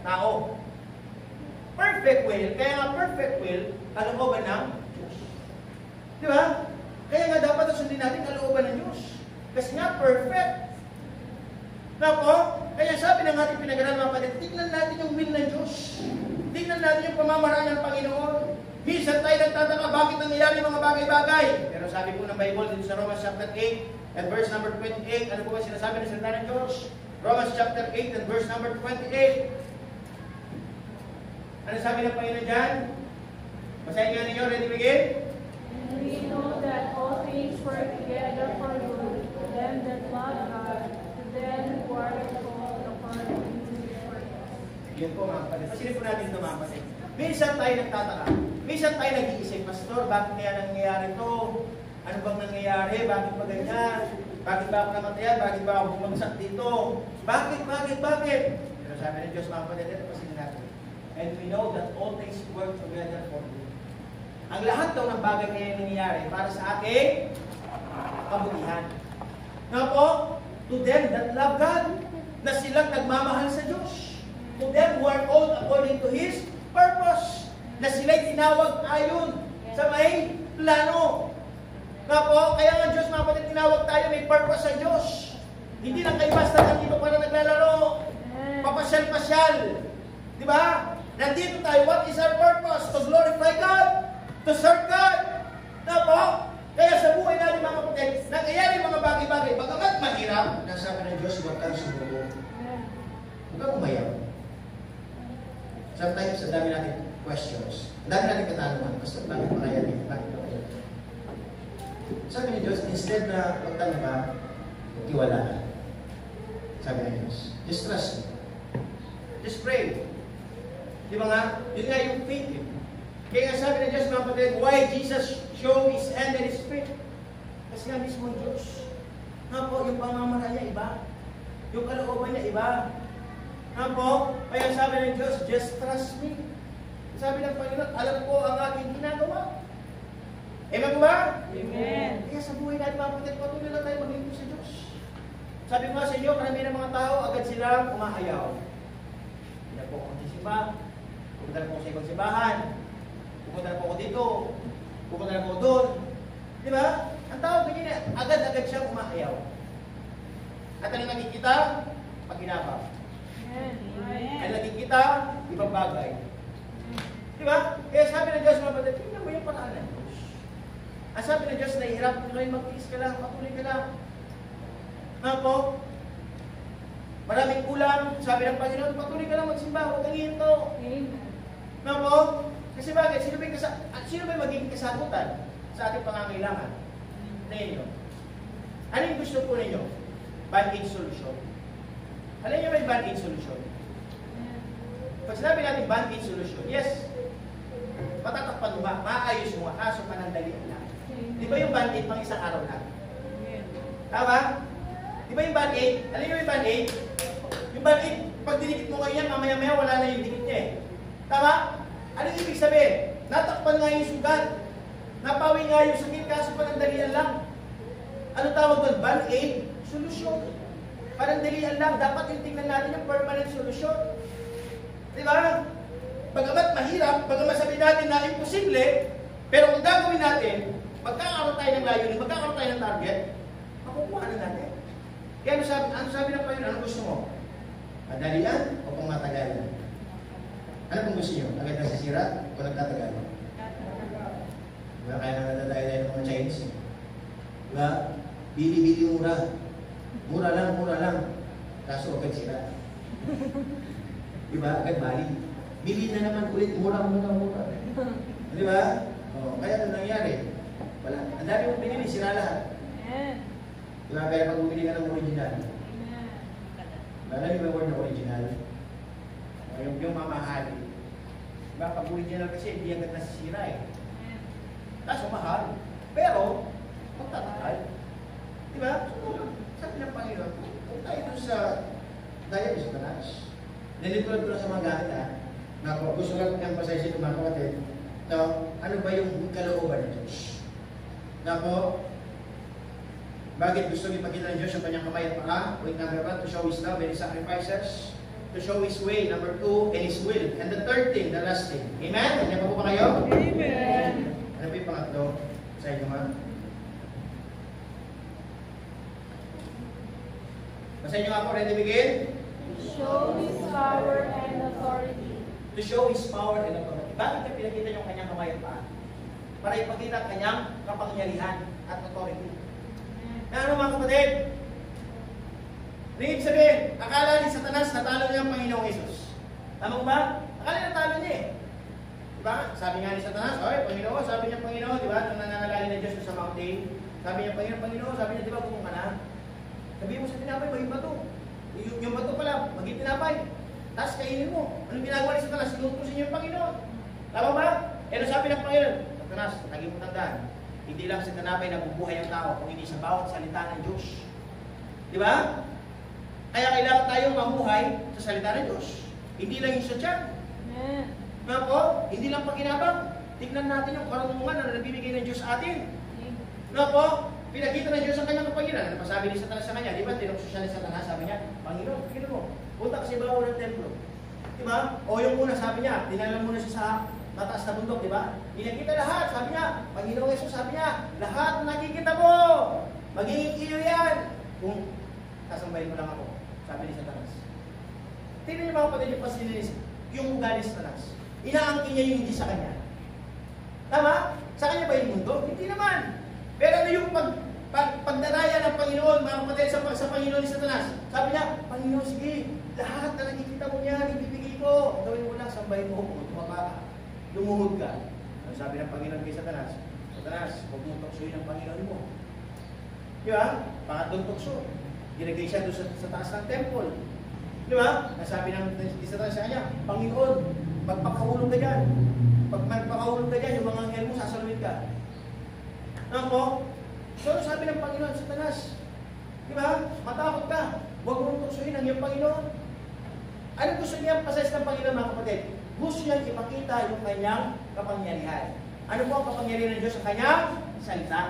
S1: tao. Perfect will, kaya nga perfect will, kalooban ng Diyos. Di ba? Kaya nga dapat sundin natin kalooban ng Diyos. Kasi nga perfect. Nako, kaya sabi ng ating pinag-aralan mga kapatid, tingnan natin yung will ng Diyos. Tingnan natin yung pamamaraan ng Panginoon. Minsan tayo nagtataka bakit nangyayari mga bagay-bagay. Pero sabi po ng Bible dito sa Romans chapter 8 and verse number 28, ano po ba sinasabi ng salita ng Diyos? Romans chapter 8 and verse number 28. Ano sabi ng Panginoon dyan? Basahin nga ninyo, ready begin?
S2: We know that all things work together for good to them that love God, to them who are called according to His purpose.
S1: Yun po mga kapatid. Pasilip po natin ito mga kapatid. Minsan tayo nagtataka. Minsan tayo nag-iisip, Pastor, bakit kaya nangyayari ito? Ano bang nangyayari? Bakit ba ganyan? Bakit ba ako namatayan? Bakit ba ako bumagsak dito? Bakit? Pero sabi ng Diyos mga kapatid, ito pasilip natin. And we know that all things work together for good. Ang lahat daw ng bagay kaya nangyayari para sa ating kabutihan. Nga po, to them that love God, na silang nagmamahal sa Diyos. To them who are called according to His purpose, na sila'y tinawag ayon sa may plano. Nga po, kaya nga Diyos mga kapatid, tinawag tayo, may purpose sa Diyos. Hindi lang kayo basta nandito para naglalaro, papasyal-pasyal. Di ba? Nandito tayo, what is our purpose? To glorify God, to serve God. Na po? Kaya sa buhay natin mga kapatid, nangyayari mga bagay-bagay, bagamat mahirap, nasabi ng Diyos, huwag kang sumuko. Huwag kang umayaw. Sometimes, ang dami natin questions. Ang dami natin katanungan. Basta bakit pa kaya dito? Bakit pa kaya? Sabi ng Diyos, instead na magtanong ka, magtiwalaan. Sabi ng Diyos, just trust me. Just pray. Di ba nga? Yun nga yung faith. Kaya nga sabi ng Diyos mga kapatid, why Jesus show His hand and His faith? Kasi nga mismo ang Diyos. Nga po, yung pamamaraan niya iba. Yung kalooban niya iba. Nga po, kaya sabi ng Diyos, just trust me. Sabi ng Panginoon, alam ko ang aking ginagawa. Amen ba?
S2: Amen.
S1: Kaya sa buhay natin mga kapatid, patuloy lang tayo maglingkod sa Diyos. Sabi ko nga sa inyo, karamihan ng mga tao, agad silang umaayaw. Hindi na po ako magsisimba. Pupunta na po ako sa ibang simbahan. Pupunta na po ako dito. Pupunta na po ako doon. Di ba? Ang tao ganyan, agad-agad siyang umaayaw. At ang nakikita, pagkinabang. Ang nakikita, ibang bagay. Di ba? Kaya sabi ng Diyos, mga kapatid, tingnan mo yung paraan ng Diyos. Ang sabi ng Diyos, nahihirap, tuloy magtiis ka lang, patuloy ka lang. Nga po, maraming kulang, sabi ng Panginoon, patuloy ka lang magsimba, huwag kang hihinto. Nga po, kasi bakit? Sino ba magiging kasagutan sa ating pangangailangan? Tingnan nyo. Ano yung gusto po ninyo? Band-aid solution. Alam niyo ba yung band-aid solution? Pag sinabi natin band-aid solution, yes, matatakpan mo ba? Maayos mo, kaso panandalian lang. Di ba yung band-aid pang isang araw lang? Tama? Di ba yung band-aid? Alam niyo yung band-aid? Yung band-aid, pag dinikit mo ngayon, mamaya-maya wala na yung dikit niya eh. Tama? Anong ibig sabihin? Natakpan nga yung sugat. Napawi nga yung sakit, kaso panandalian lang. Ano tawag doon? Band-aid solution. Panandalian lang. Dapat yung tingnan natin yung permanent solution. Di ba? Bagamat mahirap, bagamat sabihin natin na imposible, pero kung gagawin natin, magkakaroon tayo ng layunin, magkakaroon tayo ng target, makukuha na natin. Kaya ano sabi ng Panginoon? Ano gusto mo? Madalian o pang matagalan? Ano kung gusto nyo? Agad na sisira o nagtatagal? Diba? Kaya na natatagal ng mga Chinese. Diba? Bili-bili mura. Mura lang. Kaso agad sira. Diba? Agad bali. Bili na naman ulit. Mura. Diba? O, kaya ano nangyari? Wala. Ang dami mong binili, sira lahat. Diba? Kaya pag bumili ka ng original. Alam niyo ba yung word na original? Yung mamahali. Diba? Pag original kasi, hindi agad nasisira eh. Kaso mahal. Pero, magtatagal. Diba? So, sabi ng Panginoon, kung tayo doon sa diabetes branch, nilitulad ko lang sa mga gamit ha, na gusto lang emphasize ito mga kapatid, so, ano ba yung kalooban ng Diyos? Na po, bakit gusto ipakita ng Diyos yung kanyang kamay at paa? Point number 1, to show His love and His sacrifices. To show His way. Number 2, and His will. And the third thing, the last thing. Amen? Nandiyan pa po ba kayo?
S2: Amen.
S1: Ano ba yung pangatlo? Sa inyo ma? Basta inyo nga po, ready begin?
S2: Show His power and authority.
S1: To show His power and authority. Bakit niya pinakita yung kanyang kamay at paa? Para ipakita ang kanyang kapangyarihan at authority. Na ano mga kapatid? Ibig sabihin, akala ni Satanas natalo niya ang Panginoong Hesus. Tama ba? Akala natalo niya eh. Diba? Sabi nga ni Satanas, oy, Panginoon, sabi niya Panginoon, diba? Nung nanangalali na Diyos sa mountain, sabi niya Panginoon, sabi niya, diba, kung ka na? Sabi mo sa tinapay, maging bato. Yung bato pala, maging tinapay. Tapos kainin mo. Anong ginagawa ni Satanas? Sinutusin niya yung Panginoon. Tama ba? Eh, ano sabi ng Panginoon? Satanas, lagi mo tandaan, hindi lang sa tinapay nabubuhay ang tao, kung hindi sa bawat salita ng Diyos. Diba? Kaya kailangan tayong mamuhay sa salita ng Diyos. Hindi lang yung sa tiyan. Nga po, hindi lang paginabang. Tignan natin yung karunungan na nabibigay ng Diyos sa atin. Nga po, pinakita ng Diyos ang kanyang kapangyarihan. Ano pa sabi ni Satanas sa kanya? Di ba, tinukso siya ni Satanas, sabi niya, Panginoon, tignan mo, punta ka sa ibabaw ng templo. Di ba? O yung una, sabi niya, tinalang muna siya sa mataas na bundok, di ba? Pinakita lahat, sabi niya, Panginoong Yesus, sabi niya, lahat na nakikita mo, magiging iyo yan. Kung kasambahin mo lang ako, sabi ni Satanas. Tignan niyo mga kapatid yung pasilinis, yung ugali sa Satanas. Inaangkin niya yung hindi sa kanya. Tama? Sa kanya ba yung mundo? Hindi naman. Pero ano yung pagdaraya ng Panginoon, mga kapatid, sa Panginoon ni Satanas? Sabi niya, Panginoon, sige, lahat na nakikita mo niya, ibibigay ko. Gawin mo lang, sambahin mo, tumaba ka, lumuhod ka. Ano sabi ng Panginoon kay Satanas? Satanas, huwag mong tuksoin ang Panginoon mo. Di ba? Pangatlong tukso. Ginagay siya doon sa taas ng temple. Di ba? Nasabi ng Satanas sa kanya, Panginoon, pagpakahulog ka dyan. Pag magpakahulog ka dyan, yung mga anghel mo, sasalawin ka. Ano po? So, sabi ng Panginoon, Satanas, di ba? Matakot ka. Huwag mong tuksoin ang iyong Panginoon. Ano gusto niya pasayas ng Panginoon, mga kapatid? Gusto niya ipakita yung kanyang kapangyarihan. Ano po ang kapangyarihan ng Diyos sa kanyang salita?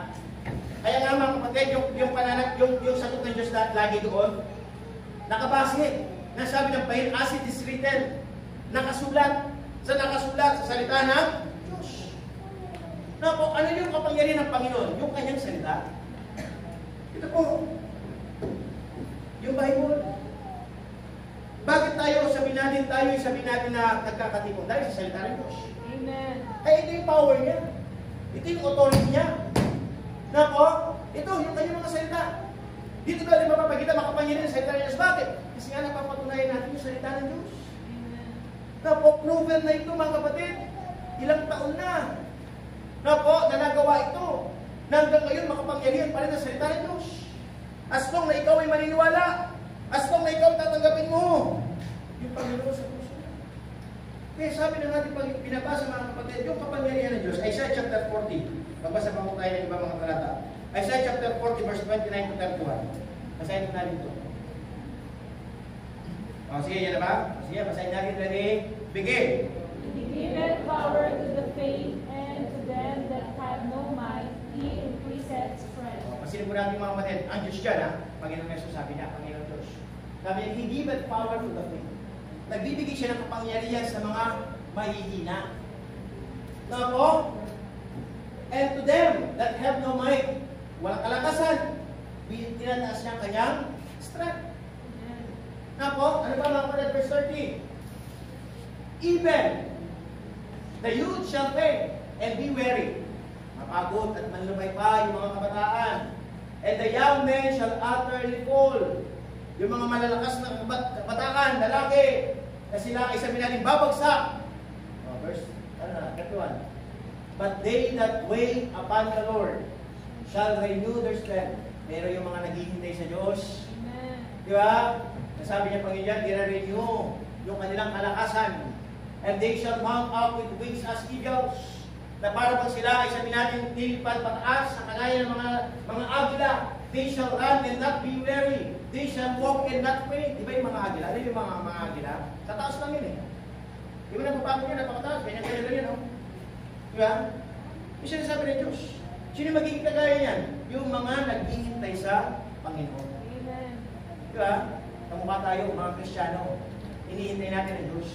S1: Kaya nga mga kapatid, yung sagot ng Diyos lagi doon, nakabase. Nasabi ng Panginoon, as it is written, nakasulat sa salita ng Diyos. Na po, ano yung kapangyarihan ng Panginoon? Yung kanyang salita. Ito po, yung Bible. Bakit sabihin natin na nagkakatipon? Dahil sa salita ng Diyos.
S2: Amen.
S1: Ay, ito yung power niya. Ito yung authority niya. Na po, ito, yung kanyang mga salita. Dito tayo mapapagkita makapangyarihan sa salita ng Diyos. Bakit? Kasi nga napapatunayan natin yung salita ng Diyos. Na po, proven na ito mga kapatid. Ilang taon na. Na po, na nagawa ito. Na hanggang ngayon makapangyarihan pa rin ang salita ng Diyos. As long na ikaw ay maniniwala. As long na ikaw tatanggapin mo. Yung Panginoon sa puso. Kaya sabi na natin pag pinabasa mga kapatid, yung kapangyarihan ng Diyos, Isaiah chapter 40. Magbasa pa po tayo ng ibang mga talata. Isaiah chapter 40 verse 29 to 31. Basahin natin ito. O, sige, yan na ba? Sige, basahin natin. Ready? Begin.
S2: He giveth power to the faint, and to them that have no might, he increaseth strength.
S1: O, pasilip po natin mga kapatid. Ang Diyos dyan, ha? Panginoon Yesus, sabi niya, Panginoon Diyos. Sabi niya, He giveth power to the faint. Nagbibigay siya ng kapangyarihan sa mga mahihina. Na po? And to them that have no might, walang kalakasan, tinataas niya ang kanyang strength. Na po? Ano ba mga kapatid? Verse 30. Even the youth shall faint and be weary. Mapagod at manlumay pa yung mga kabataan. And the young men shall utterly fall. Yung mga malalakas na kabataan, lalaki, na sila ay sabi natin babagsak. Verse 31. But they that wait upon the Lord shall renew their strength. Pero yung mga naghihintay sa Diyos, di ba? Nasabi niya Panginoon, i-renew yung kanilang kalakasan. And they shall mount up with wings as eagles. Na para pag sila ay sabi natin nilipad pataas sa kagaya ng mga agila. They shall run and not be weary. They shall walk and not faint. Di ba yung mga agila? Ano yung mga agila? Sa taas lang yun eh. Di ba napapagod yun? Napakataas. Ganyan yun, no? Di ba? Yung sinasabi ng Diyos. Sino magiging kagaya yan? Yung mga naghihintay sa Panginoon.
S2: Amen.
S1: Di ba? Kamukha tayo, mga Kristiyano. Hinihintay natin ang Diyos.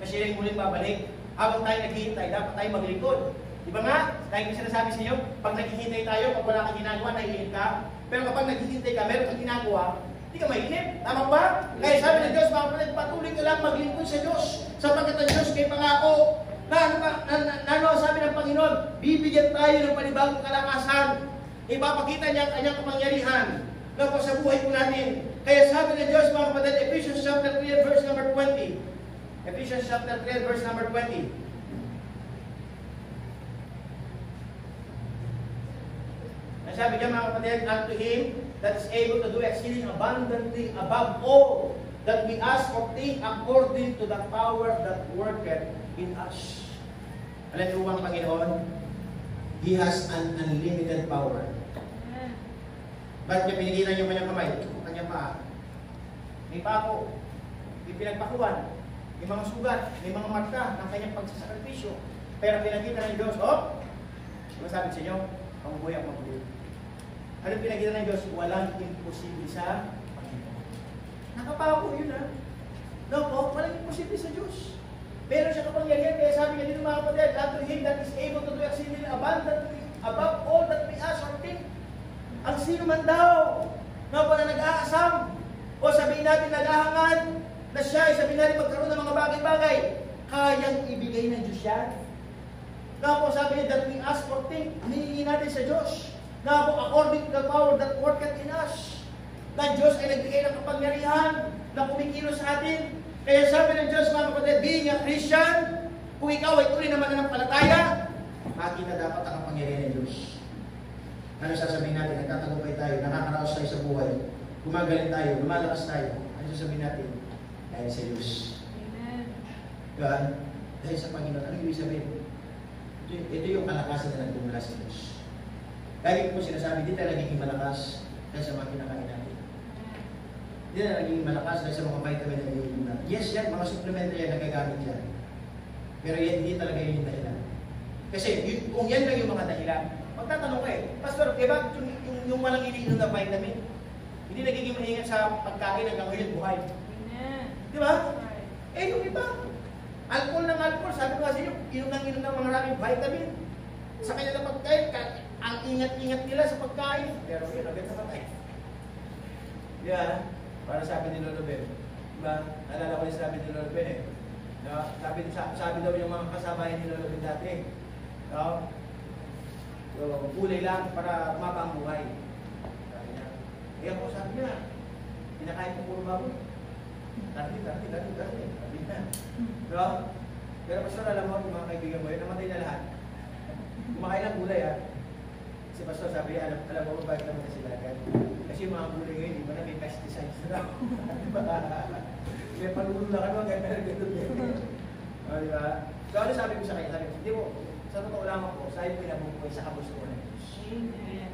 S1: Kasi yung muling babalik. Habang tayo naghihintay, dapat tayo maglingkod. Di ba nga? Dahil yung sinasabi sa inyo, pag naghihintay tayo, pag wala kang ginagawa, nahihihin ka. Pero kapag naghihintay ka, meron kang ginagawa, hindi ka mahihinip. Tama ba? Kaya sabi ng Diyos, mga kapatid, patuloy ka lang maglingkod sa Diyos. Sapagkat ang Diyos kay pangako, Ano sabi ng Panginoon? Bibigyan tayo ng panibagong kalakasan. Ipapakita niya ang kanyang kapangyarihan na po sa buhay po natin. Kaya sabi ng Diyos, mga kapatid, Ephesians chapter 3 verse number 20. Ephesians chapter 3 verse number 20. Sabi niya, mga kapatid, unto Him that is able to do exceeding abundantly above all that we ask or think according to the power that worketh in us. Alam niyo ang Panginoon? He has an unlimited power. Ba't niya pinigilan yung kanyang kamay? Ito, kanyang paa. May pako. May pinagpakuan. May mga sugat. May mga marka ng kanyang pagsasakripisyo. Pero pinakita ng Diyos, masabi sa inyo, pangbuhay ang mabuhay. Ano pinakita ng Diyos? Walang imposible sa Panginoon. Nakapako yun ha. No po, walang imposible sa Diyos. Meron siya kapangyarihan, kaya sabi niya dito mga kapatid, unto Him that is able to do exceedingly abundantly above all that we ask or think. Ang sino man daw na nag-aasam o sabihin natin naghahangad na siya ay sabihin natin magkaroon ng mga bagay-bagay, kayang ibigay ng Diyos yan. Na po sabi niya that we ask or think, hinihingi natin sa Diyos. Na po according to the power that worketh in us. Na Diyos ay nagbigay ng kapangyarihan na kumikilos sa atin. Kaya sabi ng Diyos, mga kapatid, being a Christian, kung ikaw ay tuloy na mananampalataya, makita dapat ang kapangyarihan ng Diyos. Ano sasabihin natin? Nagtatagumpay tayo, nakakaraos tayo sa buhay, gumagaling tayo, lumalakas tayo. Ano sasabihin natin? Dahil sa Diyos. Amen. Diba? Dahil sa Panginoon. Ano ibig sabihin? Ito yung kalakasan na nagmumula sa Diyos. Lagi ko sinasabi, di tayo nagiging malakas dahil sa mga kinakain natin. Hindi na naging malakas dahil sa mga vitamin na nagiging natin. Yes, yan, mga supplemento yan, nagagamit yan. Pero yan, hindi talaga yun yung dahilan. Kasi kung yan lang yung mga dahilan, magtatanong ka Pastor, bakit yung walang iniinom na vitamin, hindi nagiging maingat sa pagkain hanggang ngayon buhay? Di ba? Yung iba, alcohol ng alcohol, sabi ko kasi inom ng mga maraming vitamin. Sa kanya na pagkain, ang ingat-ingat nila sa pagkain. Pero yun, agad na patay. Yan, para sabi ni Lolo Ben. Diba? Naalala ko yung sabi ni Lolo Ben sabi daw yung mga kasabayan ni Lolo Ben dati. So, kulay lang para umaba ang buhay. Sabi niya. Ako, sabi niya, pinakain ko puro baboy. Dati. Sabi niya. Pero pastor, alam mo, yung mga kaibigan mo, yun, namatay na lahat. Kumakain ng gulay Si pastor sabi niya, alam mo bakit naman sila agad? Kasi yung mga gulay ngayon, iba na may pesticides na. May panulong na kaya meron ganun diba? So ano sabi ko sa kanya? Sabi ko, hindi mo, sa totoo lamang po, sa'yo ko pinabubuhay sa kagustuhan ng Diyos. Amen.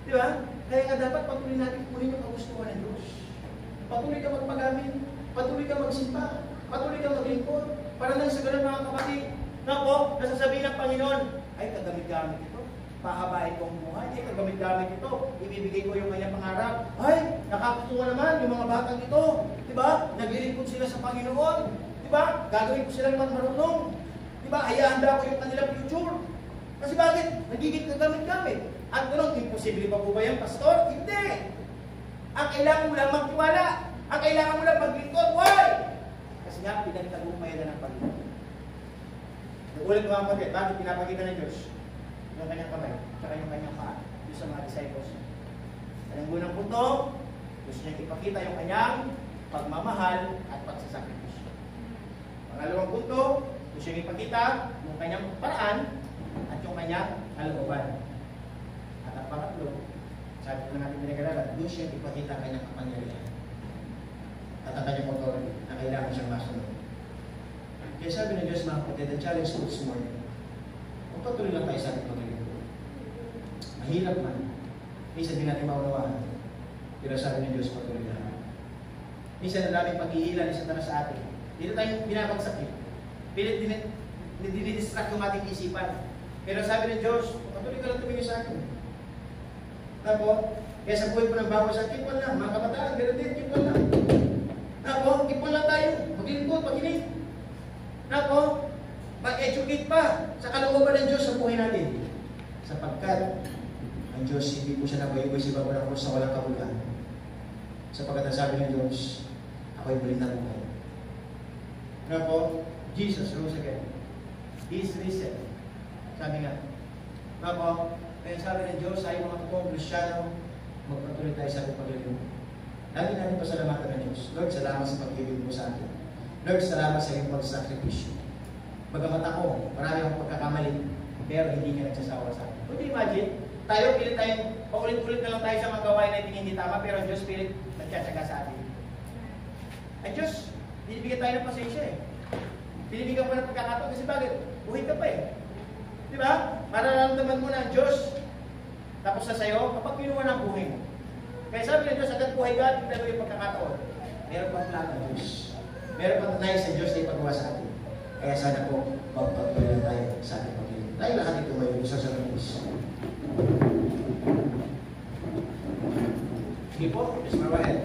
S1: Diba? Kaya nga dapat patuloy natin kunin yung kagustuhan ng Diyos. Patuloy ka magpagamit, patuloy ka magsimpa, patuloy ka maglingkod, para nang sa ganun mga kapatid, na po, nasasabihin ng Panginoon, ay kagamit-gamit ito, pahabain ko ang buhay, ay kagamit-gamit ito, ibibigay ko yung kanyang pangarap, ay, nakakatuwa naman yung mga batang ito, diba? Naglilingkod sila sa Panginoon, diba? Gagawin ko silang marunong, diba? Hayaan ko yung kanilang future. Kasi bakit? Nagiging kagamit-gamit. At gano'n, imposible pa po ba yan, Pastor? Hindi! Ang kailangan mo lang magtiwala. Ang kailangan mo lang maglingkod. Why? Kasi nga, pinagtagumpayan na ng Panginoon. Ulit mga kapatid, bakit pinapakita ng Diyos? Yung kanyang kamay, tsaka yung kanyang paa, yung sa mga disciples. Ang unang punto, gusto niya ipakita yung kanyang pagmamahal at pagsasakripisyo. Pangalawang punto, gusto niya ipakita yung kanyang paraan at yung kanyang kalooban. At ang pangatlo, sabi ko na natin pinag-aralan, gusto niya ipakita ang kanyang kapangyarihan at ang kanyang authority na kailangan siyang masunod. Kaya sabi ng Diyos mga kapatid, the challenge to this morning, magpatuloy lang tayo sa ating paglilingkod. Mahirap man, minsan din natin maunawaan, pero sabi ng Diyos, patuloy lang. Minsan na daming paghihilan, minsan na sa atin. Dito tayo binabagsak Pilit dinidistract yung ating isipan. Pero sabi ng Diyos, patuloy ka lang tumingin sa akin. Tapos, kaya sa buhay po ng bawal sa akin, kipon lang, mga kabataan, gano'n din, kipon lang. Tapos, kipon lang tayo, maglingkod, makinig. Tapos, mag-educate pa sa kalooban ng Diyos sa buhay natin. Sapagkat, ang Diyos, hindi po siya nabayubay sa ibang ng sa walang kabuluhan. Sapagkat ang sabi ng Diyos, ako'y muling nabuhay. Tapos, Jesus rose again. He is risen. Sabi nga. Ako, kaya sabi ng Diyos, ay mga totoong Kristyano, magpatuloy tayo sa ating paglilingkod. Lagi natin pasalamatan ng Diyos. Lord, salamat sa pag-ibig mo sa akin. Lord, salamat sa iyong pagsakripisyo. Bagamat ako, marami akong pagkakamali, pero hindi ka nagsasawa sa akin. Would you imagine? Tayo, pilit tayong, paulit-ulit na lang tayo sa mga gawain na hindi tama, pero ang Diyos pilit nagtsatsaga sa atin. Ang Diyos, binibigyan tayo ng pasensya eh. Binibigyan mo ng pagkakataon kasi bakit? Buhay ka pa eh. Di ba? Mararamdaman mo na ang Diyos, tapos sa sayo, kapag kinuha ng buhay mo. Kaya sabi ng Diyos, agad buhay ka, tignan mo yung pagkakataon. Meron pang plano ng Diyos. Meron pang nais sa Diyos na ipagawa sa atin. Kaya sana po, magpatuloy tayo sa ating pag-ibig. Tayo lahat ito may isa sa nabis. Sige po, Ms. Marwael.